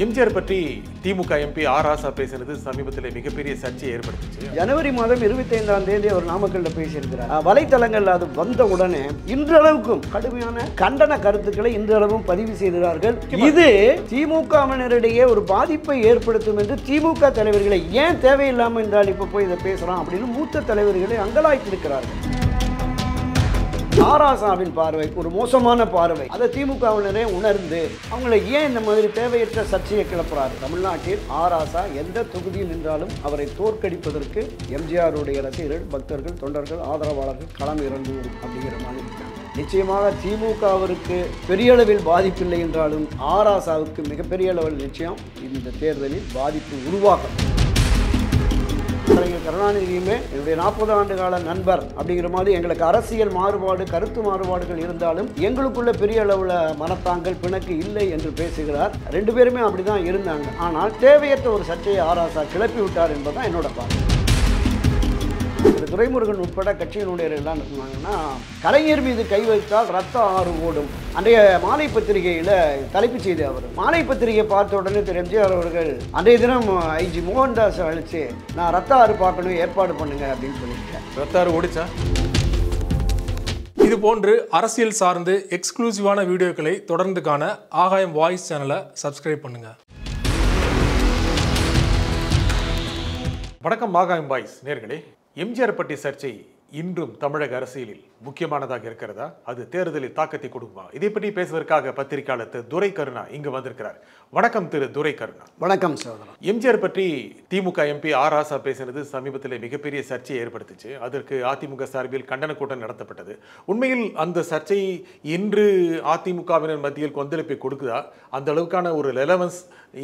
எம்ஜிஆர் பற்றி திமுக MP R ராசா பேசினது சமீபத்தில் மிகப்பெரிய சர்ச்சையை ஏற்படுத்திச்சு. ஜனவரி மாதம் 25ஆம் தேதி அவர் நாமக்கல்ல பேசியிருக்கிறார். வலைத்தளங்கள் அது வந்த உடனே இன்றளவுக்கும் கடுமையான கண்டன கருத்துக்களை இன்றளவும் பதிவு செய்கிறார்கள். இது திமுகவினரிடையே ஒரு பாதிப்பை ஏற்படுத்தும் என்று திமுக தலைவர்களை ஏன் தேவையில்லாமல் என்றால் இப்ப போய் இதை பேசுறான் அப்படின்னு மூத்த தலைவர்களை அங்கலாய்த்திருக்கிறார்கள். ஆராசாவின் பார்வை ஒரு மோசமான பார்வை. அதை திமுகவினரே உணர்ந்து அவங்களை ஏன் இந்த மாதிரி தேவையற்ற சர்ச்சையை கிளப்புறாரு. தமிழ்நாட்டில் ஆராசா எந்த தொகுதியில் நின்றாலும் அவரை தோற்கடிப்பதற்கு எம்ஜிஆருடைய ரசிகர்கள், பக்தர்கள், தொண்டர்கள், ஆதரவாளர்கள் களம் இறந்து அப்படிங்கிற மாதிரி இருக்காங்க. நிச்சயமாக திமுகவிற்கு பெரிய அளவில் பாதிப்பில்லை என்றாலும் ஆராசாவுக்கு மிகப்பெரிய அளவில் நிச்சயம் இந்த தேர்தலில் பாதிப்பு உருவாகும். கருணாநிதியுமே என்னுடைய 40 ஆண்டு கால நண்பர் அப்படிங்கிற மாதிரி எங்களுக்கு அரசியல் மாறுபாடு, கருத்து மாறுபாடுகள் இருந்தாலும் எங்களுக்குள்ள பெரிய அளவில் மனத்தாங்கல், பிணக்கு இல்லை என்று பேசுகிறார். ரெண்டு பேருமே அப்படிதான் இருந்தாங்க. ஆனால் தேவையற்ற ஒரு சர்ச்சையை ஆராசா கிளப்பி விட்டார் என்பதுதான் என்னோட பார்வை. துரைமுருகன் உட்பட கட்சியினுடைய எல்லாம் சொன்னாங்கன்னா, கலைஞர் மீது கை வைத்தால் ரத்த ஆறு ஓடும். அன்றைய மாலை பத்திரிகையில் தலைப்புச் செய்தி. அவர் மாலை பத்திரிகை பார்த்த உடனே திரு எம்ஜிஆர் அவர்கள் அன்றைய தினம் ஐஜி மோகன்தாஸ் அழைச்சு நான் ரத்த ஆறு பார்க்கணும், ஏற்பாடு பண்ணுங்க அப்படின்னு சொல்லியிருக்கேன். ரத்த ஆறு ஓடிச்சா? இது போன்று அரசியல் சார்ந்து எக்ஸ்க்ளூசிவான வீடியோக்களை தொடர்ந்து காண ஆகாயம் வாய்ஸ் சேனலை சப்ஸ்கிரைப் பண்ணுங்க. வணக்கம் ஆகாயம் வாய்ஸ் நேயர்களே. எம்ஜிஆர் பற்றி சர்ச்சை இன்றும் தமிழக அரசியலில் முக்கியமானதாக இருக்கிறதா? அது தேர்தலில் தாக்கத்தை கொடுக்குமா? இதை பற்றி பேசுவதற்காக பத்திரிகையாளர் திரு துரை கருணா இங்கு வந்திருக்கிறார். வணக்கம் திரு துரை கருணா. வணக்கம் சகோதரர். எம்ஜிஆர் பற்றி திமுக எம்பி ஆர் ராசா பேசினது சமீபத்தில் மிகப்பெரிய சர்ச்சையை ஏற்படுத்திச்சு. அதற்கு அதிமுக சார்பில் கண்டன கூட்டம் நடத்தப்பட்டது. உண்மையில் அந்த சர்ச்சை இன்று அதிமுகவினர் மத்தியில் கொந்தளிப்பை கொடுக்குதா? அந்த அளவுக்கான ஒரு ரெலவன்ஸ்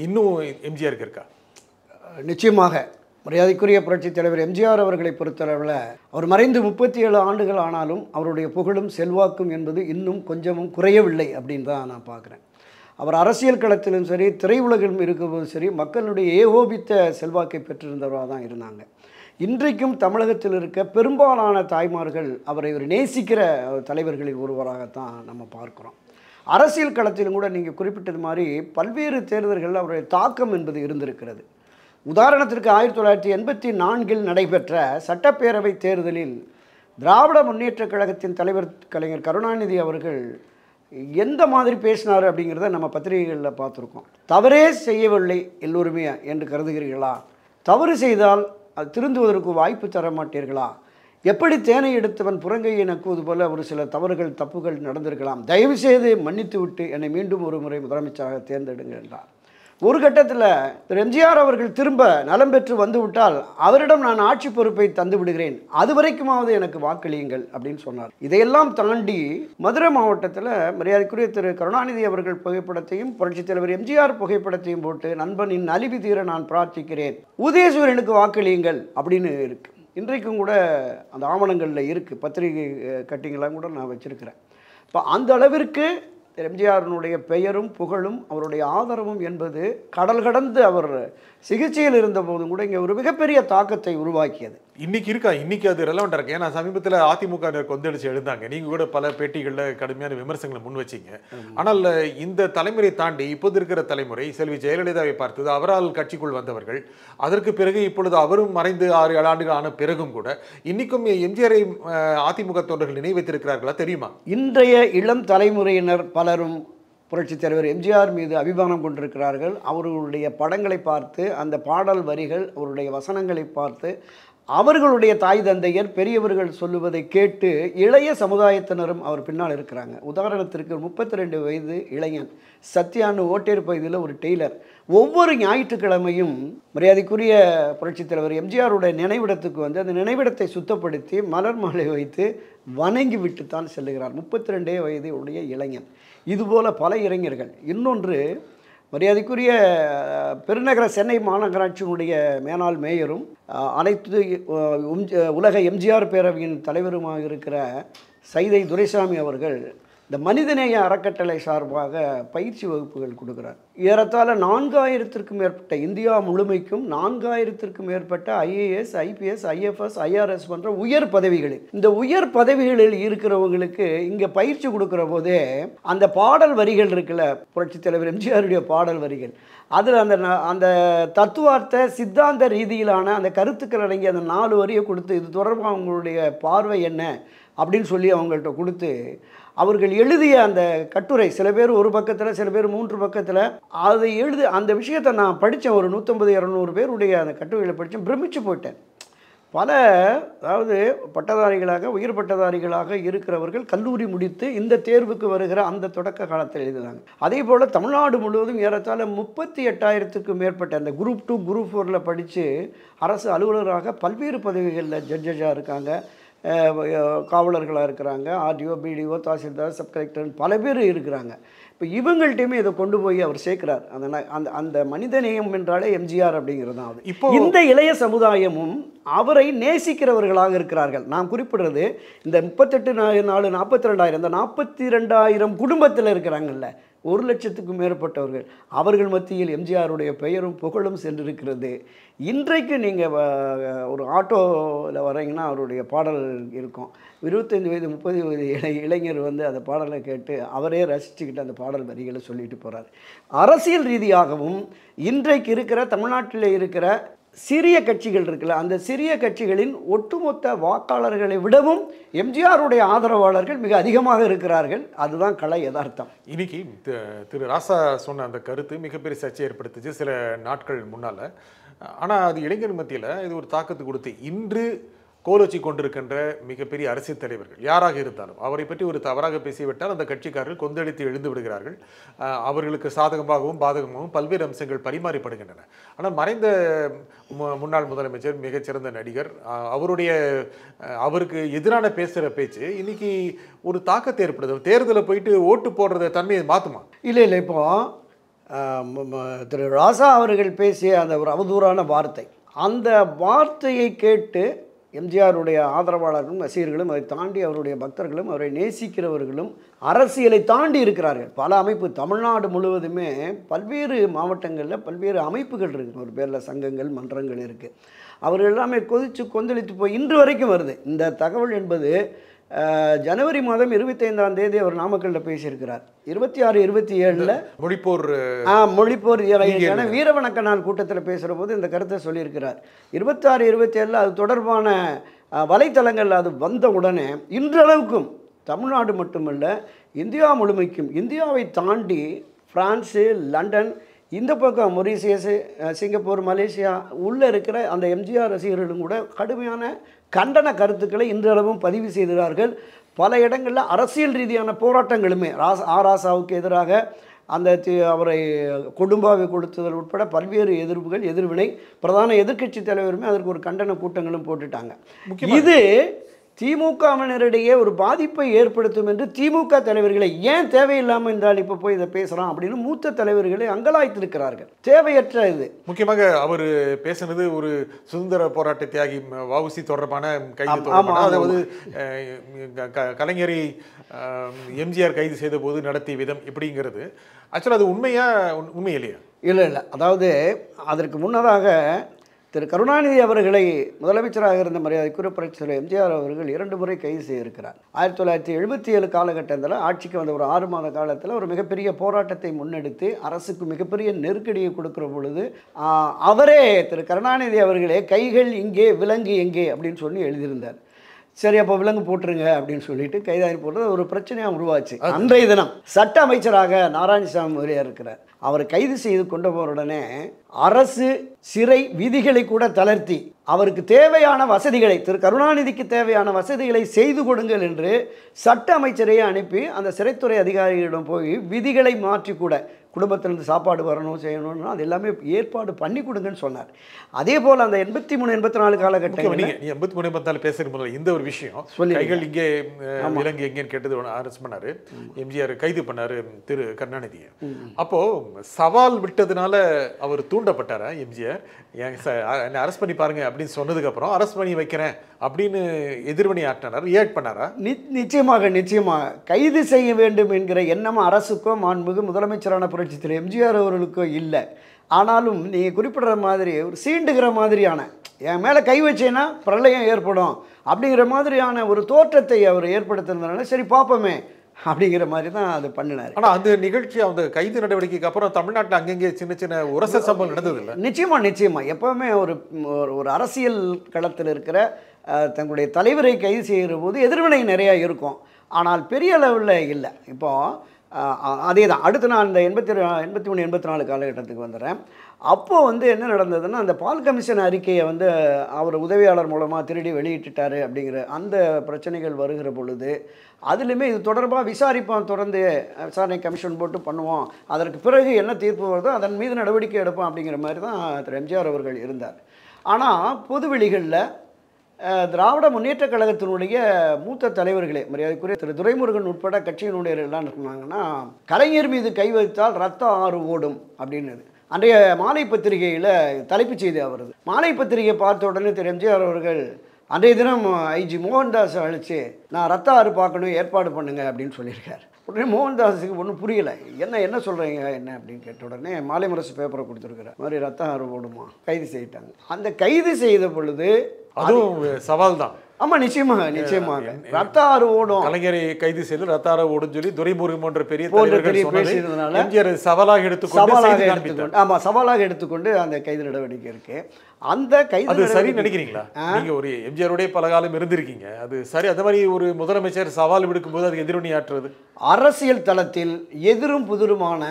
இன்னும் எம்ஜிஆருக்கு இருக்கா? நிச்சயமாக. மரியாதைக்குரிய புரட்சித் தலைவர் எம்ஜிஆர் அவர்களை பொறுத்தளவில் அவர் மறைந்து 37 ஆண்டுகள் ஆனாலும் அவருடைய புகழும் செல்வாக்கும் என்பது இன்னும் கொஞ்சமும் குறையவில்லை அப்படின்னு தான் நான் பார்க்குறேன். அவர் அரசியல் களத்திலும் சரி, திரையுலகிலும் இருக்கும்போதும் சரி, மக்களுடைய ஏகோபித்த செல்வாக்கை பெற்றிருந்தவராக தான் இருந்தாங்க. இன்றைக்கும் தமிழகத்தில் இருக்க பெரும்பாலான தாய்மார்கள் அவரை ஒரு நேசிக்கிற தலைவர்களில் ஒருவராகத்தான் நம்ம பார்க்குறோம். அரசியல் களத்திலும் கூட நீங்கள் குறிப்பிட்டது மாதிரி பல்வேறு தேர்தல்களில் அவருடைய தாக்கம் என்பது இருந்திருக்கிறது. உதாரணத்திற்கு 1984 நடைபெற்ற சட்டப்பேரவை தேர்தலில் திராவிட முன்னேற்றக் கழகத்தின் தலைவர் கலைஞர் கருணாநிதி அவர்கள் எந்த மாதிரி பேசினார் அப்படிங்கிறத நம்ம பத்திரிகைகளில் பார்த்துருக்கோம். தவறே செய்யவில்லை எல்லோருமே என்று கருதுகிறீர்களா? தவறு செய்தால் அது திருந்துவதற்கு வாய்ப்பு தர மாட்டீர்களா? எப்படி தேனை எடுத்தவன் புறங்கையை நக்குவது போல ஒரு சில தவறுகள், தப்புகள் நடந்திருக்கலாம். தயவு செய்து மன்னித்து விட்டு என்னை மீண்டும் ஒரு முறை முதலமைச்சராக தேர்ந்தெடுங்கள் என்றார். ஒரு கட்டத்தில் திரு எம்ஜிஆர் அவர்கள் திரும்ப நலம் பெற்று வந்து விட்டால் அவரிடம் நான் ஆட்சி பொறுப்பை தந்து விடுகிறேன், அது வரைக்குமாவது எனக்கு வாக்களியுங்கள் அப்படின்னு சொன்னார். இதையெல்லாம் தாண்டி மதுரை மாவட்டத்தில் மரியாதைக்குரிய திரு கருணாநிதி அவர்கள் புகைப்படத்தையும் புரட்சித் தலைவர் எம்ஜிஆர் புகைப்படத்தையும் போட்டு நண்பனின் அலிவி தீர நான் பிரார்த்திக்கிறேன், உதயசூரியனுக்கு வாக்களியுங்கள் அப்படின்னு இருக்கு. இன்றைக்கும் கூட அந்த ஆவணங்களில் இருக்குது, பத்திரிகை கட்டிங்கெல்லாம் கூட நான் வச்சுருக்கிறேன். இப்போ அந்த அளவிற்கு எம்ஜிஆரினுடைய பெயரும் புகழும் அவருடைய ஆதரவும் என்பது கடல் கடந்து அவர் சிகிச்சையில் இருந்த போதும் கூட இங்கே ஒரு மிகப்பெரிய தாக்கத்தை உருவாக்கியது. இன்னைக்கு இருக்கா? இன்னைக்கு அது ரெலவெண்டா இருக்கு. ஏன்னா சமீபத்தில் அதிமுக கொந்தளிச்சு எழுந்தாங்க. நீங்க கூட பல பேட்டிகளில் கடுமையான விமர்சனங்களை முன் வச்சிங்க. ஆனால் இந்த தலைமுறை தாண்டி இப்போது இருக்கிற தலைமுறை செல்வி ஜெயலலிதாவை பார்த்தது, அவரால் கட்சிக்குள் வந்தவர்கள். அதற்கு பிறகு இப்பொழுது அவரும் மறைந்து 6-7 ஆண்டுகள் ஆன பிறகும் கூட இன்னைக்கும் எம்ஜிஆரை அதிமுக தொண்டர்கள் நினைவைத்திருக்கிறார்களா தெரியுமா? இன்றைய இளம் தலைமுறையினர் பலரும் புரட்சித் தலைவர் எம்ஜிஆர் மீது அபிமானம் கொண்டிருக்கிறார்கள். அவர்களுடைய படங்களை பார்த்து, அந்த பாடல் வரிகள், அவருடைய வசனங்களை பார்த்து, அவர்களுடைய தாய் தந்தையர் பெரியவர்கள் சொல்லுவதை கேட்டு இளைய சமுதாயத்தினரும் அவர் பின்னால் இருக்கிறாங்க. உதாரணத்திற்கு 32 வயது இளைஞன் சத்யான்னு ஓட்டேர் பகுதியில் ஒரு டெய்லர் ஒவ்வொரு ஞாயிற்றுக்கிழமையும் மரியாதைக்குரிய புரட்சித் தலைவர் எம்ஜிஆருடைய நினைவிடத்துக்கு வந்து அந்த நினைவிடத்தை சுத்தப்படுத்தி மலர் மாலை வைத்து வணங்கி விட்டுத்தான் செல்லுகிறார். 32 வயது உடைய இளைஞன். இதுபோல் பல இளைஞர்கள். இன்னொன்று, மரியாதைக்குரிய பெருநகர சென்னை மாநகராட்சியினுடைய மேனாள் மேயரும் அனைத்து உலக எம்ஜிஆர் பேரவையின் தலைவருமாக இருக்கிற சைதை துரைசாமி அவர்கள் இந்த மனிதநேய அறக்கட்டளை சார்பாக பயிற்சி வகுப்புகள் கொடுக்குறார். ஏறத்தாழ 4000த்திற்கும் மேற்பட்ட இந்தியா முழுமைக்கும் 4000த்திற்கும் மேற்பட்ட IAS, IPS, IFS, IRS போன்ற உயர் பதவிகளில் இந்த உயர் பதவிகளில் இருக்கிறவங்களுக்கு இங்கே பயிற்சி கொடுக்குற போதே அந்த பாடல் வரிகள் இருக்குல்ல, புரட்சித் தலைவர் எம்ஜிஆருடைய பாடல் வரிகள், அதில் அந்த தத்துவார்த்த சித்தாந்த ரீதியிலான அந்த கருத்துக்கள் அடங்கி அந்த 4 வரியை கொடுத்து இது தொடர்பாக அவங்களுடைய பார்வை என்ன அப்படின்னு சொல்லி அவங்கள்ட்ட கொடுத்து அவர்கள் எழுதிய அந்த கட்டுரை, சில பேர் ஒரு பக்கத்தில், சில பேர் 3 பக்கத்தில், அதை அந்த விஷயத்தை நான் படித்தேன். ஒரு 150-200 பேருடைய அந்த கட்டுரைகளை படித்தேன், பிரமிச்சு போயிட்டேன். பல, அதாவது பட்டதாரிகளாக, உயர் பட்டதாரிகளாக இருக்கிறவர்கள் கல்லூரி முடித்து இந்த தேர்வுக்கு வருகிற அந்த தொடக்க காலத்தில் எழுதினாங்க. அதே போல் தமிழ்நாடு முழுவதும் ஏறத்தாழ 38,000த்திற்கும் மேற்பட்ட அந்த குரூப் 2, குரூப் 4 படித்து அரசு அலுவலராக பல்வேறு பதவிகளில் ஜட்ஜாக இருக்காங்க, காவலர்களாக இருக்கிறாங்க, RDO, BDO, tahsildar, sub collector, பல பேர் இருக்கிறாங்க. இப்போ இவங்கள்ட்டையுமே இதை கொண்டு போய் அவர் சேர்க்கிறார். அந்த அந்த மனிதநேயம் என்றாலே எம்ஜிஆர் அப்படிங்கிறது தான். இப்போ இந்த இளைய சமுதாயமும் அவரை நேசிக்கிறவர்களாக இருக்கிறார்கள். நான் குறிப்பிடுறது இந்த 38,442,000 இந்த 42,000 குடும்பத்தில் இருக்கிறாங்கல்ல, 1,00,000க்கும் மேற்பட்டவர்கள், அவர்கள் மத்தியில் எம்ஜிஆருடைய பெயரும் புகழும் சென்றிருக்கிறது. இன்றைக்கு நீங்கள் ஒரு ஆட்டோவில் வரீங்கன்னா அவருடைய பாடல் இருக்கும். 25 வயது 30 வயது இளைஞர் வந்து அந்த பாடலை கேட்டு அவரே ரசிச்சுக்கிட்டு அந்த பாடல் வரிகளை சொல்லிட்டு போகிறார். அரசியல் ரீதியாகவும் இன்றைக்கு இருக்கிற தமிழ்நாட்டில் இருக்கிற சிறிய கட்சிகள் இருக்குல்ல, அந்த சிறிய கட்சிகளின் ஒட்டுமொத்த வாக்காளர்களை விடவும் எம்ஜிஆருடைய ஆதரவாளர்கள் மிக அதிகமாக இருக்கிறார்கள். அதுதான் கலை யதார்த்தம். இன்னைக்கு திரு ராசா சொன்ன அந்த கருத்து மிகப்பெரிய சர்ச்சை ஏற்படுத்துச்சு சில நாட்கள் முன்னால். ஆனால் அது இளைஞர் மத்தியில் இது ஒரு தாக்கத்து கொடுத்து இன்று கோலோச்சி கொண்டிருக்கின்ற மிகப்பெரிய அரசியல் தலைவர்கள் யாராக இருந்தாலும் அவரை பற்றி ஒரு தவறாக பேசிவிட்டால் அந்த கட்சிக்காரர்கள் கொந்தளித்து எழுந்து விடுகிறார்கள். அவர்களுக்கு சாதகமாகவும் பாதகமாகவும் பல்வேறு அம்சங்கள் பரிமாறிப்படுகின்றன. ஆனால் மறைந்த முன்னாள் முதலமைச்சர், மிகச்சிறந்த நடிகர், அவருக்கு எதிரான பேசுகிற பேச்சு இன்னைக்கு ஒரு தாக்கத்தை ஏற்படுது. தேர்தலில் போயிட்டு ஓட்டு போடுறத தன்மையை மாற்றுமா? இல்லை, இப்போ திரு ராசா அவர்கள் பேசிய அந்த ஒரு அவதூறான வார்த்தை, அந்த வார்த்தையை கேட்டு எம்ஜிஆருடைய ஆதரவாளர்களும் ரசிகர்களும், அதை தாண்டி அவருடைய பக்தர்களும், அவரை நேசிக்கிறவர்களும் அரசியலை தாண்டி இருக்கிறார்கள். பல அமைப்பு தமிழ்நாடு முழுவதுமே பல்வேறு மாவட்டங்களில் பல்வேறு அமைப்புகள் இருக்குது. ஒரு பேரில் சங்கங்கள், மன்றங்கள் இருக்குது. அவர்கள் எல்லாமே கொந்தளித்து போய் இன்று வரைக்கும் வருது. இந்த தகவல் என்பது ஜனவரி மாதம் 25ஆம் தேதி அவர் நாமக்கல்ல பேசியிருக்கிறார். 26, 27 மொழிப்போர் வீரவணக்க நாள் கூட்டத்தில் பேசுகிற போது இந்த கருத்தை சொல்லியிருக்கிறார். 26, 27 அது தொடர்பான வலைத்தளங்கள் அது வந்த உடனே இன்றளவுக்கும் தமிழ்நாடு மட்டுமல்ல இந்தியா முழுமைக்கும், இந்தியாவை தாண்டி பிரான்ஸு, லண்டன், இந்த பக்கம் மொரீசியஸ், சிங்கப்பூர், மலேசியா உள்ளே இருக்கிற அந்த எம்ஜிஆர் ரசிகர்களும் கூட கடுமையான கண்டன கருத்துக்களை இன்றளவும் பதிவு செய்கிறார்கள். பல இடங்களில் அரசியல் ரீதியான போராட்டங்களுமே ராசாவுக்கு எதிராக அந்த அவரை கொடும்பாவை கொடுத்ததல் உட்பட பல்வேறு எதிர்ப்புகள், எதிர்வினை, பிரதான எதிர்க்கட்சி தலைவருமே அதற்கு ஒரு கண்டன கூட்டங்களும் போட்டுட்டாங்க. இது திமுகவினரிடையே ஒரு பாதிப்பை ஏற்படுத்தும் என்று திமுக தலைவர்களை ஏன் தேவையில்லாமல் இருந்தால் இப்போ போய் இதை பேசுகிறான் அப்படின்னு மூத்த தலைவர்களை அங்கலாய்த்திருக்கிறார்கள். தேவையற்ற இது. முக்கியமாக அவர் பேசினது ஒரு சுதந்திர போராட்ட தியாகி வஉசி தொடர்பான கைது, அதாவது கலைஞரை எம்ஜிஆர் கைது செய்த போது நடத்திய விதம் இப்படிங்கிறது ஆக்சுவலாக அது உண்மை இல்லையா? இல்லை, அததாவது அதற்கு முன்னதாக திரு கருணாநிதி அவர்களை முதலமைச்சராக இருந்த மரியாதைக்குரிய புரட்சித் தலைவர் எம்ஜிஆர் அவர்கள் 2 முறை கைது செய்திருக்கிறார். 1977 காலகட்டத்தில் ஆட்சிக்கு வந்த ஒரு 6 மாத காலத்தில் ஒரு மிகப்பெரிய போராட்டத்தை முன்னெடுத்து அரசுக்கு மிகப்பெரிய நெருக்கடியை கொடுக்குற பொழுது அவரே திரு கருணாநிதி அவர்களே கைகள் இங்கே விலங்கு எங்கே அப்படின்னு சொல்லி எழுதியிருந்தார். சரி, அப்போ விலங்கு போட்டுருங்க அப்படின்னு சொல்லிட்டு கைதாகி போடுறது ஒரு பிரச்சனையாக உருவாச்சு. அன்றைய தினம் சட்ட அமைச்சராக நாராயணசாமி முதலியார் இருக்கிறார். அவர் கைது செய்து கொண்டு போன உடனே அரசு சிறை விதிகளை கூட தளர்த்தி அவருக்கு தேவையான வசதிகளை, திரு கருணாநிதிக்கு தேவையான வசதிகளை செய்து கொடுங்கள் என்று சட்ட அமைச்சரையே அனுப்பி அந்த சிறைத்துறை அதிகாரிகளிடம் போய் விதிகளை மாற்றி கூட குடும்பத்திலிருந்து சாப்பாடு வரணும், செய்யணும்னா அது எல்லாமே ஏற்பாடு பண்ணி கொடுங்கன்னு சொன்னார். அதே போல் அந்த 83, 84 காலகட்டம் 83, 84 பேசுகிற முதல்ல இந்த ஒரு விஷயம் கைகள் இங்கே விலங்கு எங்கேன்னு கேட்டது அரெஸ்ட் பண்ணாரு, எம்ஜிஆர் கைது பண்ணாரு திரு கருணாநிதியை. அப்போ சவால் விட்டதுனால அவர் தூண்டப்பட்டாரா எம்ஜிஆர்? என்னை அரெஸ்ட் பண்ணி பாருங்க அப்படின்னு சொன்னதுக்கப்புறம் அரெஸ்ட் பண்ணி வைக்கிறேன் அப்படின்னு எதிர்வினை ஆற்றினார், ரியாக்ட் பண்ணாரா? நிச்சயமாக கைது செய்ய வேண்டும் என்கிற எண்ணம் அரசுக்கோ மாண்புமிகு முதலமைச்சரான புரட்சித் தலைவர் எம்ஜிஆர் அவர்களுக்கோ இல்லை. ஆனாலும் நீங்கள் குறிப்பிடுற மாதிரி ஒரு சீண்டுகிற மாதிரியான, என் மேலே கை வச்சேன்னா பிரளயம் ஏற்படும் அப்படிங்கிற மாதிரியான ஒரு தோற்றத்தை அவர் ஏற்படுத்துறதுனால சரி பார்ப்போமே அப்படிங்கிற மாதிரி தான் அது பண்ணினார். ஆனால் அந்த நிகழ்ச்சி, அந்த கைது நடவடிக்கைக்கு அப்புறம் தமிழ்நாட்டில் அங்கங்கே சின்ன சின்ன உரச சம்பவம் நடந்தது இல்லை? நிச்சயமாக எப்போவுமே ஒரு அரசியல் களத்தில் இருக்கிற தங்களுடைய தலைவரை கைது செய்கிற போது எதிர்வினை நிறையா இருக்கும். ஆனால் பெரிய அளவில் இல்லை. இப்போது அதே தான். அடுத்து நான் இந்த 83 84 காலகட்டத்துக்கு வந்துடுறேன். அப்போது என்ன நடந்ததுன்னா, அந்த பால் கமிஷன் அறிக்கையை அவர் உதவியாளர் மூலமாக திருடி வெளியிட்டுட்டார் அப்படிங்கிற அந்த பிரச்சனைகள் வருகிற பொழுது அதுலேயுமே இது தொடர்பாக விசாரிப்போம், தொடர்ந்து விசாரணை கமிஷன் போட்டு பண்ணுவோம், அதற்கு பிறகு என்ன தீர்ப்பு வருதோ அதன் மீது நடவடிக்கை எடுப்போம் அப்படிங்கிற மாதிரி தான் திரு எம்ஜிஆர் அவர்கள் இருந்தார். ஆனால் பொதுவெளிகளில் திராவிட முன்னேற்றக் கழகத்தினுடைய மூத்த தலைவர்களே, மரியாதைக்குரிய திரு துரைமுருகன் உட்பட கட்சியினுடைய எல்லாம் சொன்னாங்கன்னா, கலைஞர் மீது கை வைத்தால் ரத்த ஆறு ஓடும் அப்படின்னு அன்றைய மாலை பத்திரிகையில் தலைப்புச் செய்தி வருது. மாலை பத்திரிகை பார்த்த உடனே திரு எம்ஜிஆர் அவர்கள் அன்றைய தினம் ஐஜி மோகன்தாஸ் அழைச்சி நான் ரத்த ஆறு பார்க்கணும், ஏற்பாடு பண்ணுங்க அப்படின்னு சொல்லியிருக்கார். உடனே மோகன்தாஸுக்கு ஒன்றும் புரியலை. என்ன சொல்கிறீங்க என்ன அப்படின்னு கேட்ட உடனே மாலை முரசு பேப்பரை கொடுத்துருக்குறார். மாதிரி ரத்த ஆறு ஓடுமா, கைது செய்யிட்டாங்க. அந்த கைது செய்த பொழுது அதுவும் சவால் தான். ஆமாம், நிச்சயமாக ரத்த ஆறு ஓடும், கலைஞரை கைது செய்து ரத்த ஆறு ஓடும் சொல்லி துரைமுருகன் போன்ற பெரிய பேசியதுனால எம்ஜிஆர் சவாலாக எடுத்துக்கொண்டு அந்த கைது நடவடிக்கை இருக்கு. அந்த கைது அது சரி நினைக்கிறீங்களா? நீங்க ஒரு எம்ஜிஆருடைய பல காலம் இருந்திருக்கீங்க, அது சரி? அந்த மாதிரி ஒரு முதலமைச்சர் சவால் விடுக்கும்போது அது எதிர்வினை ஆற்றுறது அரசியல் தளத்தில் எதிரும் புதிருமான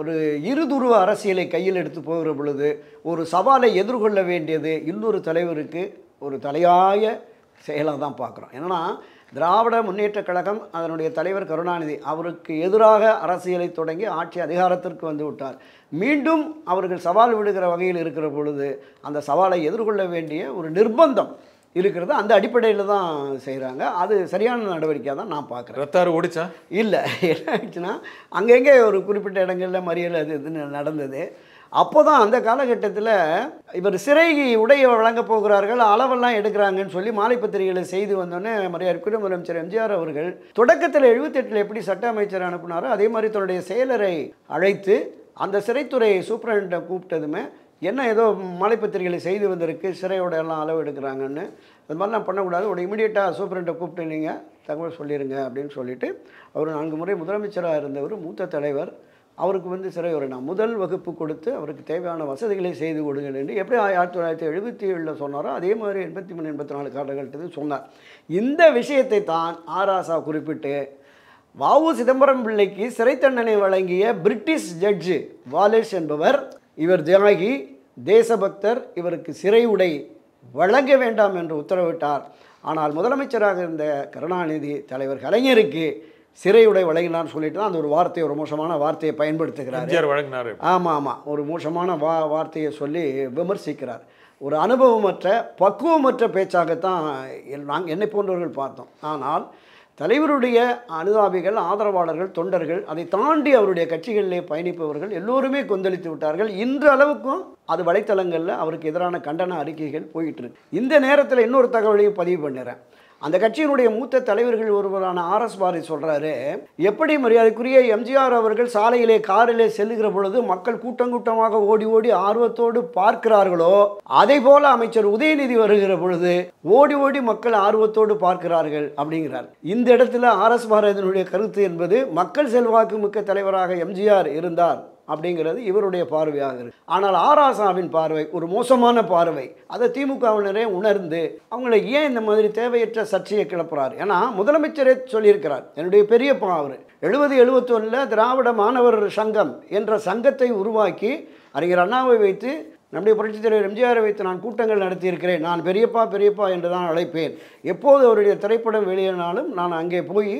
ஒரு இருதுருவ அரசியலை கையில் எடுத்து போகிற பொழுது ஒரு சவாலை எதிர்கொள்ள வேண்டியது இன்னொரு தலைவருக்கு ஒரு தலையாய செயலாக தான் பார்க்குறோம். என்னன்னா, திராவிட முன்னேற்றக் கழகம் அதனுடைய தலைவர் கருணாநிதி அவருக்கு எதிராக அரசியலை தொடங்கி ஆட்சி அதிகாரத்திற்கு வந்து விட்டார். மீண்டும் அவர்கள் சவால் விடுகிற வகையில் இருக்கிற பொழுது அந்த சவாலை எதிர்கொள்ள வேண்டிய ஒரு நிர்பந்தம் இருக்கிறது. அந்த அடிப்படையில் தான் செய்கிறாங்க. அது சரியான நடவடிக்கையாக தான் நான் பார்க்குறேன். ரத்தாறு ஓடிச்சா? இல்லை, என்ன ஆயிடுச்சுன்னா, அங்கங்கே ஒரு குறிப்பிட்ட இடங்களில் மறியல் அது இதுன்னு நடந்தது. அப்போ தான் அந்த காலகட்டத்தில் இவர் சிறை உடைய வழங்கப் போகிறார்கள், அளவெல்லாம் எடுக்கிறாங்கன்னு சொல்லி மாலை பத்திரிகையில் செய்து வந்தோடனே மரியாதைக்குரிய முதலமைச்சர் எம்ஜிஆர் அவர்கள் தொடக்கத்தில் 78 எப்படி சட்ட அமைச்சர் அனுப்புனாரோ அதே மாதிரி தன்னுடைய செயலரை அழைத்து அந்த சிறைத்துறை சூப்பரண்ட்டை கூப்பிட்டதுமே, என்ன ஏதோ மாலை பத்திரிகையில் செய்து வந்திருக்கு, சிறையோட எல்லாம் அளவு எடுக்கிறாங்கன்னு, அது மாதிரிலாம் பண்ணக்கூடாது, ஒரு இமீடியட்டாக சூப்பரண்ட்டை கூப்பிட்டு நீங்கள் தகவல் சொல்லிடுங்க அப்படின்னு சொல்லிவிட்டு, அவர் 4 முறை முதலமைச்சராக இருந்தவர், மூத்த தலைவர், அவருக்கு சிறையுறை நான் முதல் வகுப்பு கொடுத்து அவருக்கு தேவையான வசதிகளை செய்து கொடுங்கள் என்று எப்படி 1977 சொன்னாரோ அதே மாதிரி 83 84 காலகட்டத்தில் சொன்னார். இந்த விஷயத்தை தான் ஆராசா குறிப்பிட்டு வ.உ. சிதம்பரம் பிள்ளைக்கு சிறை தண்டனை வழங்கிய பிரிட்டிஷ் ஜட்ஜு வாலேஸ் என்பவர், இவர் தியாகி, தேசபக்தர், இவருக்கு சிறை உடை வழங்க வேண்டாம் என்று உத்தரவிட்டார். ஆனால் முதலமைச்சராக இருந்த கருணாநிதி தலைவர் கலைஞருக்கு சிறையுடை வழங்கினான்னு சொல்லிட்டு தான் அந்த ஒரு வார்த்தையை, ஒரு மோசமான வார்த்தையை பயன்படுத்துகிறார். ஆமாம், ஒரு மோசமான வார்த்தையை சொல்லி விமர்சிக்கிறார். ஒரு அனுபவமற்ற பக்குவமற்ற பேச்சாகத்தான் என்னை போன்றவர்கள் பார்த்தோம். ஆனால் தலைவருடைய அனுதாபிகள், ஆதரவாளர்கள், தொண்டர்கள், அதை தாண்டி அவருடைய கட்சிகளிலே பயணிப்பவர்கள் எல்லோருமே கொந்தளித்து விட்டார்கள். இன்று அளவுக்கும் அது வலைத்தளங்களில் அவருக்கு எதிரான கண்டன அறிக்கைகள் போயிட்டு இருக்கு. இந்த நேரத்தில் இன்னொரு தகவலையும் பதிவு பண்ணுறேன். அந்த கட்சியினுடைய மூத்த தலைவர்கள் ஒருவரான ஆர்.எஸ். பாரதி சொல்கிறாரு, எப்படி மரியாதைக்குரிய எம்ஜிஆர் அவர்கள் சாலையிலே காரிலே செல்லுகிற பொழுது மக்கள் கூட்டம் கூட்டமாக ஓடி ஓடி ஆர்வத்தோடு பார்க்கிறார்களோ, அதே போல அமைச்சர் உதயநிதி வருகிற பொழுது ஓடி ஓடி மக்கள் ஆர்வத்தோடு பார்க்கிறார்கள் அப்படிங்கிறார். இந்த இடத்துல ஆர்.எஸ். பாரதியினுடைய கருத்து என்பது மக்கள் செல்வாக்கு மிக்க தலைவராக எம்ஜிஆர் இருந்தார் அப்படிங்கிறது இவருடைய பார்வையாக இருக்கு. ஆனால் ஆராசாவின் பார்வை ஒரு மோசமான பார்வை. அதை திமுகவினரே உணர்ந்து அவங்களை ஏன் இந்த மாதிரி தேவையற்ற சர்ச்சையை கிளப்புறார்? ஏன்னா முதலமைச்சரே சொல்லியிருக்கிறார், என்னுடைய பெரியப்பா அவர் 70-71 திராவிட மாணவர் சங்கம் என்ற சங்கத்தை உருவாக்கி அறிஞர் அண்ணாவை வைத்து, நம்முடைய புரட்சித் தலைவர் எம்ஜிஆரை வைத்து நான் கூட்டங்கள் நடத்தியிருக்கிறேன். நான் பெரியப்பா என்று தான் அழைப்பேன். எப்போது அவருடைய திரைப்படம் வெளியானாலும் நான் அங்கே போய்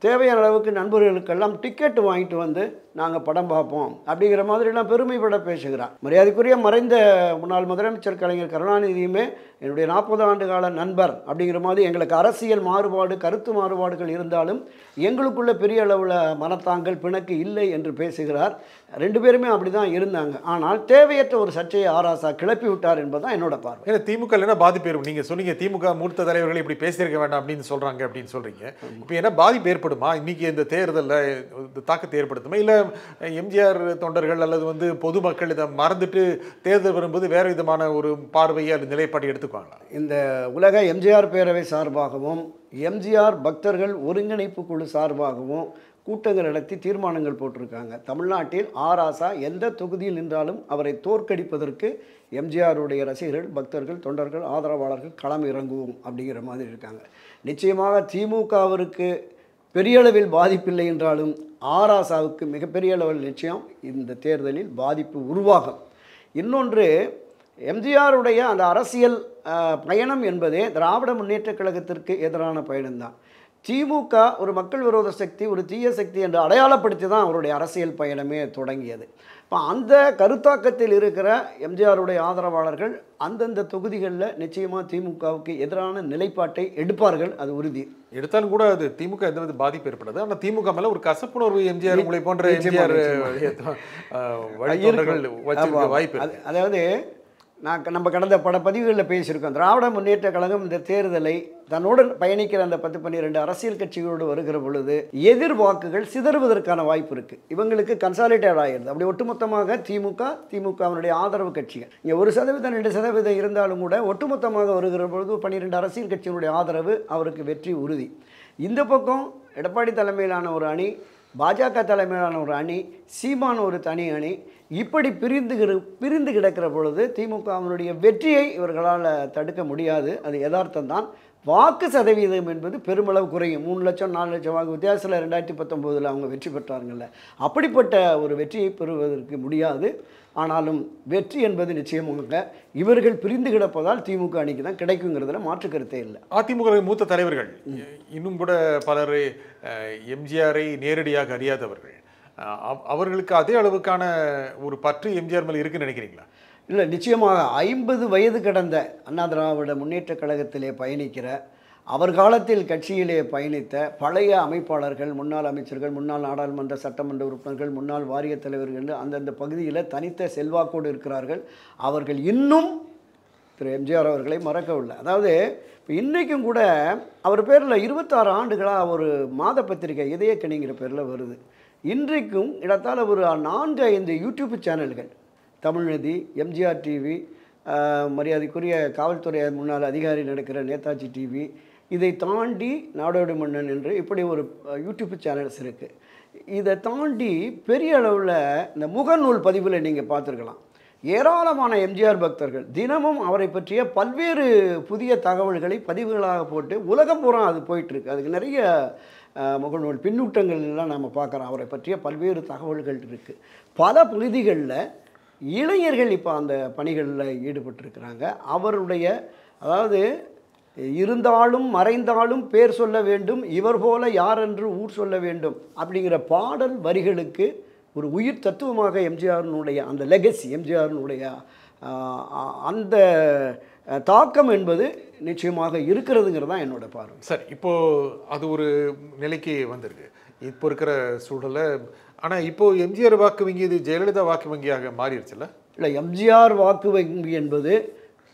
தேவையான அளவுக்கு நண்பர்களுக்கெல்லாம் டிக்கெட் வாங்கிட்டு வந்து நாங்கள் படம் பார்ப்போம் அப்படிங்கிற மாதிரிலாம் பெருமைப்பட பேசுகிறார். மரியாதைக்குரிய மறைந்த முன்னாள் முதலமைச்சர் கலைஞர் கருணாநிதியுமே என்னுடைய 40 ஆண்டு கால நண்பர் அப்படிங்கிற மாதிரி எங்களுக்கு அரசியல் மாறுபாடு கருத்து மாறுபாடுகள் இருந்தாலும் எங்களுக்குள்ள பெரிய அளவில் மனத்தாங்கல் பிணக்கு இல்லை என்று பேசுகிறார். 2 பேருமே அப்படி தான் இருந்தாங்க. ஆனால் தேவையற்ற ஒரு சர்ச்சையை ஆராசா கிளப்பி விட்டார் என்பதுதான் என்னோட பார்வை. ஏன்னா திமுக என்ன பாதிப்பு ஏற்படும்? நீங்கள் சொன்னீங்க திமுக மூத்த தலைவர்கள் இப்படி பேசியிருக்க வேண்டாம் அப்படின்னு சொல்கிறாங்க அப்படின்னு சொல்கிறீங்க. இப்போ என்ன பாதிப்பு ஏற்படுமா இன்னைக்கு இந்த தேர்தலில் தாக்கத்தை ஏற்படுத்துமா? இல்லை எம்ஜிஆர் தொண்டர்கள் அல்லது பொதுமக்கள் இதை மறந்துட்டு தேர்தல் வரும்போது வேறு விதமான ஒரு பார்வையை அது நிலைப்பாடு எடுத்துக்குவாங்களா? இந்த உலக எம்ஜிஆர் பேரவை சார்பாகவும் எம்ஜிஆர் பக்தர்கள் ஒருங்கிணைப்பு குழு சார்பாகவும் கூட்டங்கள் நடத்தி தீர்மானங்கள் போட்டிருக்காங்க. தமிழ்நாட்டில் ஆராசா எந்த தொகுதியில் நின்றாலும் அவரை தோற்கடிப்பதற்கு எம்ஜிஆருடைய ரசிகர்கள் பக்தர்கள் தொண்டர்கள் ஆதரவாளர்கள் களம் இறங்குவோம் அப்படிங்கிற மாதிரி இருக்காங்க. நிச்சயமாக திமுகவிற்கு பெரிய அளவில் பாதிப்பில்லை என்றாலும் ஆராசாவுக்கு மிகப்பெரிய அளவில் நிச்சயம் இந்த தேர்தலில் பாதிப்பு உருவாகும். இன்னொன்று, எம்ஜிஆருடைய அந்த அரசியல் பயணம் என்பதே திராவிட முன்னேற்றக் கழகத்திற்கு எதிரான பயணம்தான். திமுக ஒரு மக்கள் விரோத சக்தி, ஒரு தீய சக்தி என்று அடையாளப்படுத்தி தான் அவருடைய அரசியல் பயணமே தொடங்கியது. இப்போ அந்த கருத்தாக்கத்தில் இருக்கிற எம்ஜிஆருடைய ஆதரவாளர்கள் அந்தந்த தொகுதிகளில் நிச்சயமாக திமுகவுக்கு எதிரான நிலைப்பாட்டை எடுப்பார்கள், அது உறுதி. எடுத்தாலும் கூட அது திமுக எந்த பாதிப்பு ஏற்படாது. ஆனால் திமுக மேலே ஒரு கசப்புணர்வு எம்ஜிஆர் உங்களை போன்ற எம்ஜிஆர் வாய்ப்பு. அதாவது நம்ம கடந்த பல பதிவுகளில் பேசியிருக்கோம். திராவிட முன்னேற்ற கழகம் இந்த தேர்தலை தன்னோடு பயணிக்கிற அந்த 10-12 அரசியல் கட்சிகளோடு வருகிற பொழுது எதிர் வாக்குகள் சிதறுவதற்கான வாய்ப்பு இருக்குது. இவங்களுக்கு கன்சாலிடேட் ஆகிடுது. அப்படி ஒட்டுமொத்தமாக திமுகவினுடைய ஆதரவு கட்சிகள் இங்கே 1% 2% இருந்தாலும் கூட ஒட்டுமொத்தமாக வருகிற பொழுது 12 அரசியல் கட்சியினுடைய ஆதரவு அவருக்கு வெற்றி உறுதி. இந்த பக்கம் எடப்பாடி தலைமையிலான ஒரு அணி, பாஜக தலைமையிலான ஒரு அணி, சீமான் ஒரு தனி அணி, இப்படி பிரிந்து கிடக்கிற பொழுது திமுகவினுடைய வெற்றியை இவர்களால் தடுக்க முடியாது. அது யதார்த்தம்தான். வாக்கு சதவீதம் என்பது பெருமளவு குறையும். 3 லட்சம் 4 லட்சம் வாக்கு வித்தியாசத்தில் 2019 அவங்க வெற்றி பெற்றாங்கல்ல, அப்படிப்பட்ட ஒரு வெற்றியை பெறுவதற்கு முடியாது. ஆனாலும் வெற்றி என்பது நிச்சயமாக இவர்கள் பிரிந்து கிடப்பதால் திமுக அணிக்கு தான் கிடைக்குங்கிறதுல மாற்று கருத்தே இல்லை. அதிமுக மூத்த தலைவர்கள் இன்னும் கூட பலர் எம்ஜிஆரை நேரடியாக அறியாதவர்கள், அவர்களுக்கு அதே அளவுக்கான ஒரு பற்று எம்ஜிஆர் மேலே இருக்குன்னு நினைக்கிறீங்களா? இல்லை, நிச்சயமாக 50 வயது கடந்த அண்ணா திராவிட முன்னேற்ற கழகத்திலே பயணிக்கிற, அவர் காலத்தில் கட்சியிலே பயணித்த பழைய அமைப்பாளர்கள், முன்னாள் அமைச்சர்கள், முன்னாள் நாடாளுமன்ற சட்டமன்ற உறுப்பினர்கள், முன்னாள் வாரிய தலைவர்கள் அந்தந்த பகுதியில் தனித்த செல்வாக்கோடு இருக்கிறார்கள். அவர்கள் இன்னும் திரு எம்ஜிஆர் அவர்களை மறக்கவில்லை. அதாவது இப்போ இன்றைக்கும் கூட அவர் பேரில் 26 ஆண்டுகளாக ஒரு மாத பத்திரிகை இதயக்கணிங்கிற பேரில் வருது. இன்றைக்கும் இடத்தால் ஒரு 4-5 யூடியூப் சேனல்கள், தமிழ்நதி, எம்ஜிஆர் டிவி, மரியாதைக்குரிய காவல்துறை முன்னாள் அதிகாரி நடக்கிற நேதாஜி டிவி, இதை தாண்டி நாடோடி மன்னன் என்று இப்படி ஒரு யூடியூப் சேனல்ஸ் இருக்குது. இதை தாண்டி பெரிய அளவில் இந்த முகநூல் பதிவில் நீங்கள் பார்த்துருக்கலாம். ஏராளமான எம்ஜிஆர் பக்தர்கள் தினமும் அவரை பற்றிய பல்வேறு புதிய தகவல்களை பதிவுகளாக போட்டு உலகம் பூரா அது போயிட்டுருக்கு. அதுக்கு நிறைய முகநூல் பின்னூட்டங்கள்லாம் நம்ம பார்க்குறோம். அவரை பற்றிய பல்வேறு தகவல்கள் இருக்குது. பல பகுதிகளில் இளைஞர்கள் இப்போ அந்த பணிகளில் ஈடுபட்டிருக்கிறாங்க. அவருடைய, அதாவது இருந்தாலும் மறைந்தாலும் பேர் சொல்ல வேண்டும், இவர் போல யார் என்று ஊர் சொல்ல வேண்டும் அப்படிங்கிற பாடல் வரிகளுக்கு ஒரு உயிர் தத்துவமாக எம்ஜிஆரினுடைய அந்த லெகசி, எம்ஜிஆரினுடைய அந்த தாக்கம் என்பது நிச்சயமாக இருக்கிறதுங்கிறது தான் என்னோட பார்வை. சரி, இப்போது அது ஒரு நிலைக்கு வந்திருக்கு இப்போ இருக்கிற சூழலை. ஆனால் இப்போது எம்ஜிஆர் வாக்கு வங்கி இது ஜெயலலிதா வாக்கு வங்கியாக மாறிடுச்சுல்ல? இல்லை, எம்ஜிஆர் வாக்கு வங்கி என்பது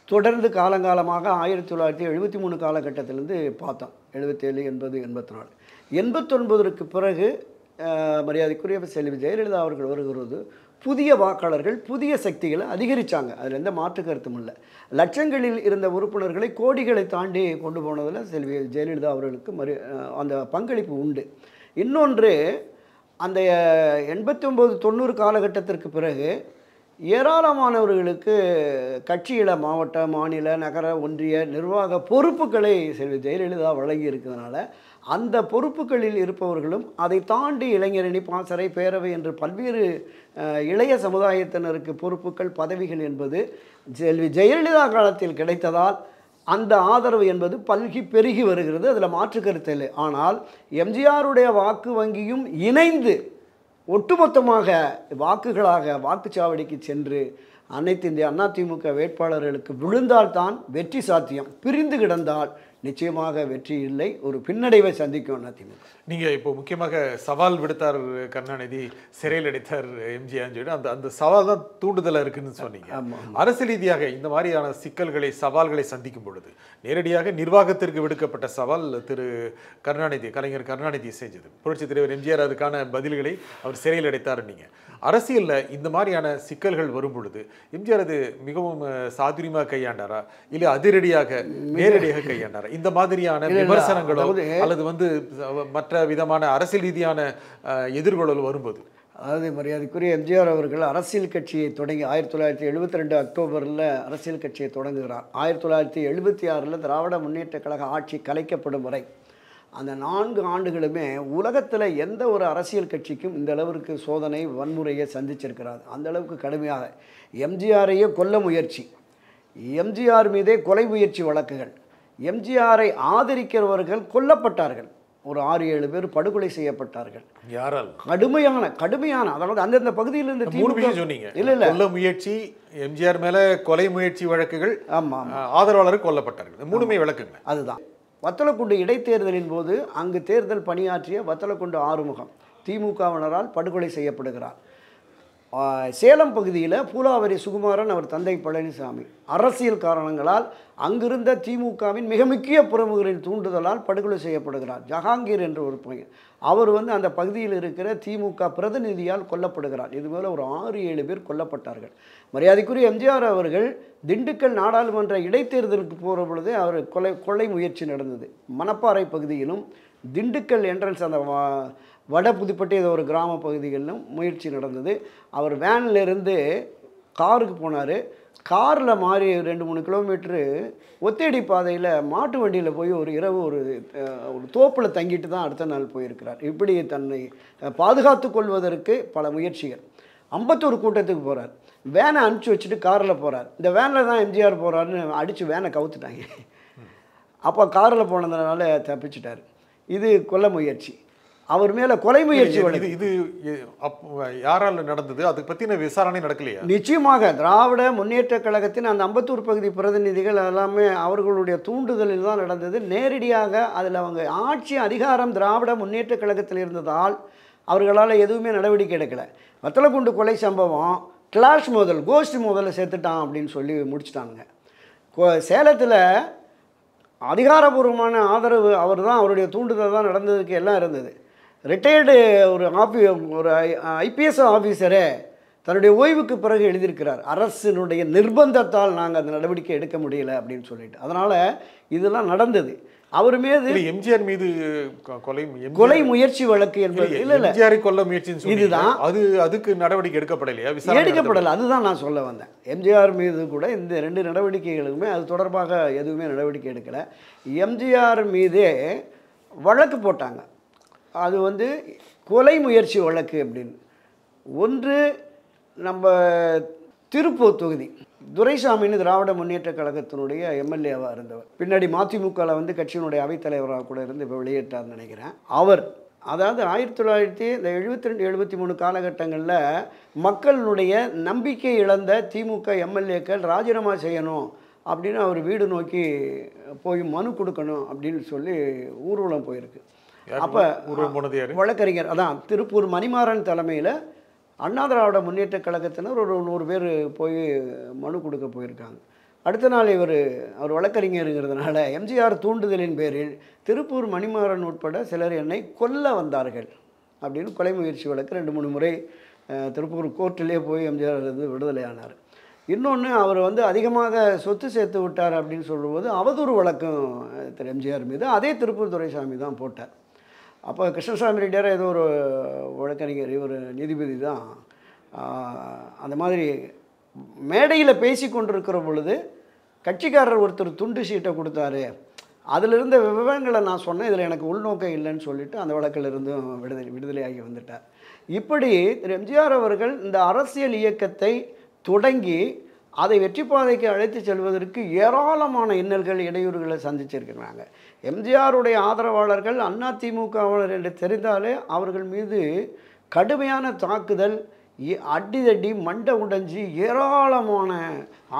தொடர்ந்து காலங்காலமாக 1973 காலகட்டத்திலேருந்து பார்த்தோம். 77, 80, 84, 89க்கு பிறகு மரியாதைக்குரிய செல்வி ஜெயலலிதா அவர்கள் வருகிறது. புதிய வாக்காளர்கள், புதிய சக்திகளை அதிகரித்தாங்க. அதில் எந்த மாற்று கருத்தும் இல்லை. லட்சங்களில் இருந்த உறுப்பினர்களை கோடிகளை தாண்டி கொண்டு போனதில் செல்வி ஜெயலலிதா அவர்களுக்கு அந்த பங்களிப்பு உண்டு. இன்னொன்று, அந்த 89, 90 காலகட்டத்திற்கு பிறகு ஏராளமானவர்களுக்கு கட்சியில் மாவட்ட, மாநில, நகர, ஒன்றிய நிர்வாக பொறுப்புகளை செல்வி ஜெயலலிதா வழங்கி இருக்கிறதுனால அந்த பொறுப்புகளில் இருப்பவர்களும் அதை தாண்டி இளைஞரணி, பாசறை, பேரவை என்று பல்வேறு இளைய சமுதாயத்தினருக்கு பொறுப்புகள், பதவிகள் என்பது செல்வி ஜெயலலிதா காலத்தில் கிடைத்ததால் அந்த ஆதரவு என்பது பல்கி பெருகி வருகிறது. அதில் மாற்று கருத்து இல்லை. ஆனால் எம்ஜிஆருடைய வாக்கு வங்கியும் இணைந்து ஒட்டுமொத்தமாக வாக்குகளாக வாக்குச்சாவடிக்கு சென்று அனைத்து இந்திய அதிமுக வேட்பாளர்களுக்கு விழுந்தால்தான் வெற்றி சாத்தியம். பிரிந்து கிடந்தால் நிச்சயமாக வெற்றி இல்லை, ஒரு பின்னடைவை சந்திக்கும் அதிமுக. நீங்க இப்போ முக்கியமாக சவால் விடுத்தார் கருணாநிதி, சிறையில் அடைத்தார் எம்ஜிஆர் சொல்லிட்டு அந்த அந்த சவால் தான் தூண்டுதலா இருக்குன்னு சொன்னீங்க. அரசியல் ரீதியாக இந்த மாதிரியான சிக்கல்களை சவால்களை சந்திக்கும் பொழுது நேரடியாக நிர்வாகத்திற்கு விடுக்கப்பட்ட சவால் திரு கருணாநிதி, கலைஞர் கருணாநிதி செஞ்சது. புரட்சித் தலைவர் எம்ஜிஆர் அதுக்கான பதில்களை அவர் சிறையில் அடைத்தார். நீங்க அரசியல்ல இந்த மாதிரியான சிக்கல்கள் வரும் பொழுது எம்ஜிஆர் அது மிகவும் சாதுரியமாக கையாண்டாரா, இல்லை அதிரடியாக நேரடியாக கையாண்டாரா? இந்த மாதிரியான விமர்சனங்களோ அல்லது வந்து மற்ற விதமான அரசியல் ரீதியான எதிர்கொள்ளல் வரும்போது, அதாவது மரியாதைக்குரிய எம்ஜிஆர் அவர்கள் அரசியல் கட்சியை தொடங்கி 1972 அக்டோபரில் அரசியல் கட்சியை தொடங்குகிறார். 1976 திராவிட முன்னேற்ற கழக ஆட்சி கலைக்கப்படும் வரை அந்த 4 ஆண்டுகளுமே உலகத்தில் எந்த ஒரு அரசியல் கட்சிக்கும் இந்த அளவிற்கு சோதனை வன்முறையை சந்திச்சிருக்கிறார். அந்த அளவுக்கு கடுமையாக எம்ஜிஆரையே கொல்ல முயற்சி, எம்ஜிஆர் மீதே கொலை முயற்சி வழக்குகள், எம்ஜிஆரை ஆதரிக்கிறவர்கள் கொல்லப்பட்டார்கள். ஒரு 6-7 பேர் படுகொலை செய்யப்பட்டார்கள். யாரால்? கடுமையான அதாவது அந்தந்த பகுதியில் இருந்து சொன்னீங்க. இல்ல கொல்ல முயற்சி, எம்ஜிஆர் மேல கொலை முயற்சி வழக்குகள், ஆமா, ஆதரவாளர்கள் கொல்லப்பட்டார்கள். 3மே வழக்குங்க. அதுதான் வத்தலக்குண்டு இடைத்தேர்தலின் போது அங்கு தேர்தல் பணியாற்றிய வத்தலக்குண்டு ஆறுமுகம் திமுகவினரால் படுகொலை செய்யப்படுகிறார். சேலம் பகுதியில் பூலாவரி சுகுமாரன், அவர் தந்தை பழனிசாமி அரசியல் காரணங்களால் அங்கிருந்த திமுகவின் மிக முக்கிய பிரமுகரின் தூண்டுதலால் படுகொலை செய்யப்படுகிறார். ஜஹாங்கீர் என்ற ஒரு பையன், அவர் வந்து அந்த பகுதியில் இருக்கிற திமுக பிரதிநிதியால் கொல்லப்படுகிறார். இதுபோல் ஒரு 6-7 பேர் கொல்லப்பட்டார்கள். மரியாதைக்குரிய எம்ஜிஆர் அவர்கள் திண்டுக்கல் நாடாளுமன்ற இடைத்தேர்தலுக்கு போகிற பொழுதே அவர் கொலை முயற்சி நடந்தது. மணப்பாறை பகுதியிலும் திண்டுக்கல் என்ட்ரன்ஸ் அந்த வட புதுப்பட்டி ஏதோ ஒரு கிராம பகுதிகளிலும் முயற்சி நடந்தது. அவர் வேன்லேருந்து காருக்கு போனார். காரில் மாறி 2-3 கிலோமீட்டரு ஒத்தேடி பாதையில் மாட்டு வண்டியில் போய் ஒரு இரவு ஒரு தோப்பில் தங்கிட்டு தான் அடுத்த நாள் போயிருக்கிறார். இப்படி தன்னை பாதுகாத்து கொள்வதற்கு பல முயற்சிகள். அம்பத்தூர் கூட்டத்துக்கு போகிறார், வேனை அனுப்பிச்சி வச்சுட்டு காரில் போகிறார். இந்த வேனில் தான் எம்ஜிஆர் போகிறாருன்னு அடித்து வேனை கவுத்துட்டாங்க. அப்போ காரில் போனதுனால தப்பிச்சிட்டார். இது கொல்ல முயற்சி. அவர் மேலே கொலை முயற்சி வழக்கு. இது யாரால் நடந்தது? அதை பற்றின விசாரணை நடக்கலையா? நிச்சயமாக திராவிட முன்னேற்ற கழகத்தின் அந்த அம்பத்தூர் பகுதி பிரதிநிதிகள் எல்லாமே அவர்களுடைய தூண்டுதலில் தான் நடந்தது. நேரடியாக அதில் அவங்க ஆட்சி அதிகாரம் திராவிட முன்னேற்ற கழகத்தில் இருந்ததால் அவர்களால் எதுவுமே நடவடிக்கை எடுக்கலை. வத்தலக்குண்டு கொலை சம்பவம் கிளாஷ் மோதல், கோஷ்டி மோதலை சேர்த்துட்டான் அப்படின்னு சொல்லி முடிச்சுட்டானுங்க. சேலத்தில் அதிகாரபூர்வமான ஆதரவு அவர் தான், அவருடைய தூண்டுதல் தான் நடந்ததுக்கு எல்லாம் இருந்தது. ரிட்டையர்டு ஒரு ஐபிஎஸ் ஆஃபீஸரே தன்னுடைய ஓய்வுக்கு பிறகு எழுதியிருக்கிறார், அரசினுடைய நிர்பந்தத்தால் நாங்கள் அந்த நடவடிக்கை எடுக்க முடியல அப்படின்னு சொல்லிட்டு. அதனால் இதெல்லாம் நடந்தது. அவர் மீது எம்ஜிஆர் மீது கொலை முயற்சி வழக்கு என்பது இல்லை, எம்ஜிஆரை கொல்ல முயற்சி இதுதான். அதுக்கு நடவடிக்கை எடுக்கப்படலையா? எடுக்கப்படலை. அதுதான் நான் சொல்ல வந்தேன். எம்ஜிஆர் மீது கூட இந்த 2 நடவடிக்கைகளுக்குமே அது தொடர்பாக எதுவுமே நடவடிக்கை எடுக்கலை. எம்ஜிஆர் மீதே வழக்கு போட்டாங்க. அது வந்து கொலை முயற்சி வழக்கு அப்படின்னு. ஒன்று நம்ம திருப்பூர் தொகுதி துரைசாமின்னு திராவிட முன்னேற்ற கழகத்தினுடைய எம்எல்ஏவாக இருந்தவர், பின்னாடி மதிமுகவில் வந்து கட்சியினுடைய அவைத்தலைவராக கூட இருந்து இப்போ வெளியேற்றார்னு நினைக்கிறேன். அவர் அதாவது 1972-73 காலகட்டங்களில் மக்களுடைய நம்பிக்கை இழந்த திமுக எம்எல்ஏக்கள் ராஜினாமா செய்யணும் அப்படின்னு அவர் வீடு நோக்கி போய் மனு கொடுக்கணும் அப்படின்னு சொல்லி ஊர்வலம் போயிருக்கு. அப்போ வழக்கறிஞர் அதான் திருப்பூர் மணிமாறன் தலைமையில் அண்ணா திராவிட முன்னேற்ற கழகத்தினர் ஒரு 100 பேர் போய் மனு கொடுக்க போயிருக்காங்க. அடுத்த நாள் அவர் வழக்கறிஞருங்கிறதுனால எம்ஜிஆர் தூண்டுதலின் பேரில் திருப்பூர் மணிமாறன் உட்பட சிலர் என்னை கொல்ல வந்தார்கள் அப்படின்னு கொலை முயற்சி வழக்கு 2-3 முறை திருப்பூர் கோர்ட்டிலே போய் எம்ஜிஆர் இருந்து விடுதலையானார். இன்னொன்று, அவர் வந்து அதிகமாக சொத்து சேர்த்து விட்டார் அப்படின்னு சொல்லும்போது அவதூறு வழக்கம் திரு எம்ஜிஆர் மீது அதே திருப்பூர் துரைசாமி தான் போட்டார். அப்போ கிருஷ்ணசாமி ரெட்டியார் ஏதோ ஒரு வழக்கறிஞர், ஒரு நீதிபதி தான் அந்த மாதிரி மேடையில் பேசி கொண்டிருக்கிற பொழுது கட்சிக்காரர் ஒருத்தர் துண்டு சீட்டை கொடுத்தாரு, அதில் இருந்த விவரங்களை நான் சொன்னேன், இதில் எனக்கு உள்நோக்கம் இல்லைன்னு சொல்லிட்டு அந்த வழக்கில் இருந்தும் விடுதலையாகி வந்துட்டார். இப்படி திரு எம்ஜிஆர் அவர்கள் இந்த அரசியல் இயக்கத்தை தொடங்கி அதை வெற்றி பாதைக்கு அழைத்து செல்வதற்கு ஏராளமான இன்னல்கள் இடையூறுகளை சந்திச்சிருக்கிறாங்க. எம்ஜிஆருடைய ஆதரவாளர்கள் அதிமுகவினர் என்று தெரிந்தாலே அவர்கள் மீது கடுமையான தாக்குதல், அடி தட்டி மண்டை உடைஞ்சி ஏராளமான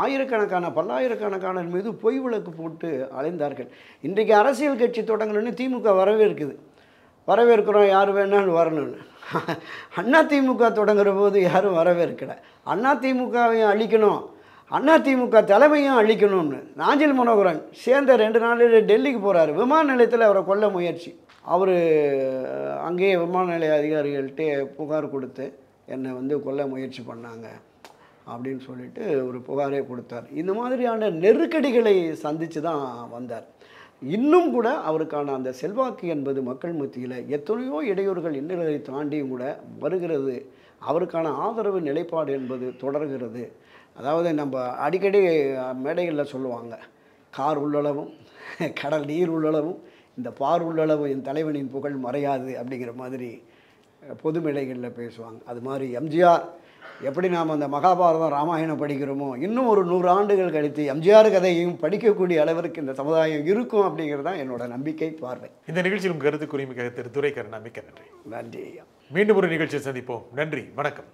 ஆயிரக்கணக்கான பல்லாயிரக்கணக்கான மீது பொய் விளக்கு போட்டு அலைந்தார்கள். இன்றைக்கு அரசியல் கட்சி தொடங்கணும்னு திமுக வரவேற்கிறோம், யார் வேணாலும் வரணும்னு. அதிமுக தொடங்குற போது யாரும் வரவேற்கலை. அதிமுகவையும் அழிக்கணும், அதிமுக தலைமையும் அழிக்கணும்னு நாஞ்சில் மனோகரன் சேர்ந்த 2 நாளில் டெல்லிக்கு போகிறாரு. விமான நிலையத்தில் அவரை கொல்ல முயற்சி. அவர் அங்கேயே விமான நிலைய அதிகாரிகள்கிட்ட புகார் கொடுத்து என்னை கொல்ல முயற்சி பண்ணாங்க அப்படின்னு சொல்லிட்டு ஒரு புகாரே கொடுத்தார். இந்த மாதிரியான நெருக்கடிகளை சந்தித்து தான் வந்தார். இன்னும் கூட அவருக்கான அந்த செல்வாக்கு என்பது மக்கள் மத்தியில் எத்தனையோ இடையூறுகள் இன்னல்களை தாண்டியும் கூட வருகிறது. அவருக்கான ஆதரவு நிலைப்பாடு என்பது தொடர்கிறது. அதாவது நம்ம அடிக்கடி மேடைகளில் சொல்லுவாங்க, கார் உள்ளளவும் கடல் நீர் உள்ளளவும் இந்த பார் உள்ளளவும் என் தலைவனின் புகழ் மறையாது அப்படிங்கிற மாதிரி பொது மேடைகளில் பேசுவாங்க. அது மாதிரி எம்ஜிஆர் எப்படி நாம் அந்த மகாபாரதம் ராமாயணம் படிக்கிறோமோ, இன்னும் ஒரு 100 ஆண்டுகள் கழித்து எம்ஜிஆர் கதையையும் படிக்கக்கூடிய அளவிற்கு இந்த சமுதாயம் இருக்கும் அப்படிங்கிறது தான் என்னோட நம்பிக்கை, பார்வை. இந்த நிகழ்ச்சியில் கருத்து குறிமிக்க திரு துரைக்கண்ணா, மிக்க நன்றி. நன்றி ஐயா. மீண்டும் ஒரு நிகழ்ச்சியை சந்திப்போம். நன்றி, வணக்கம்.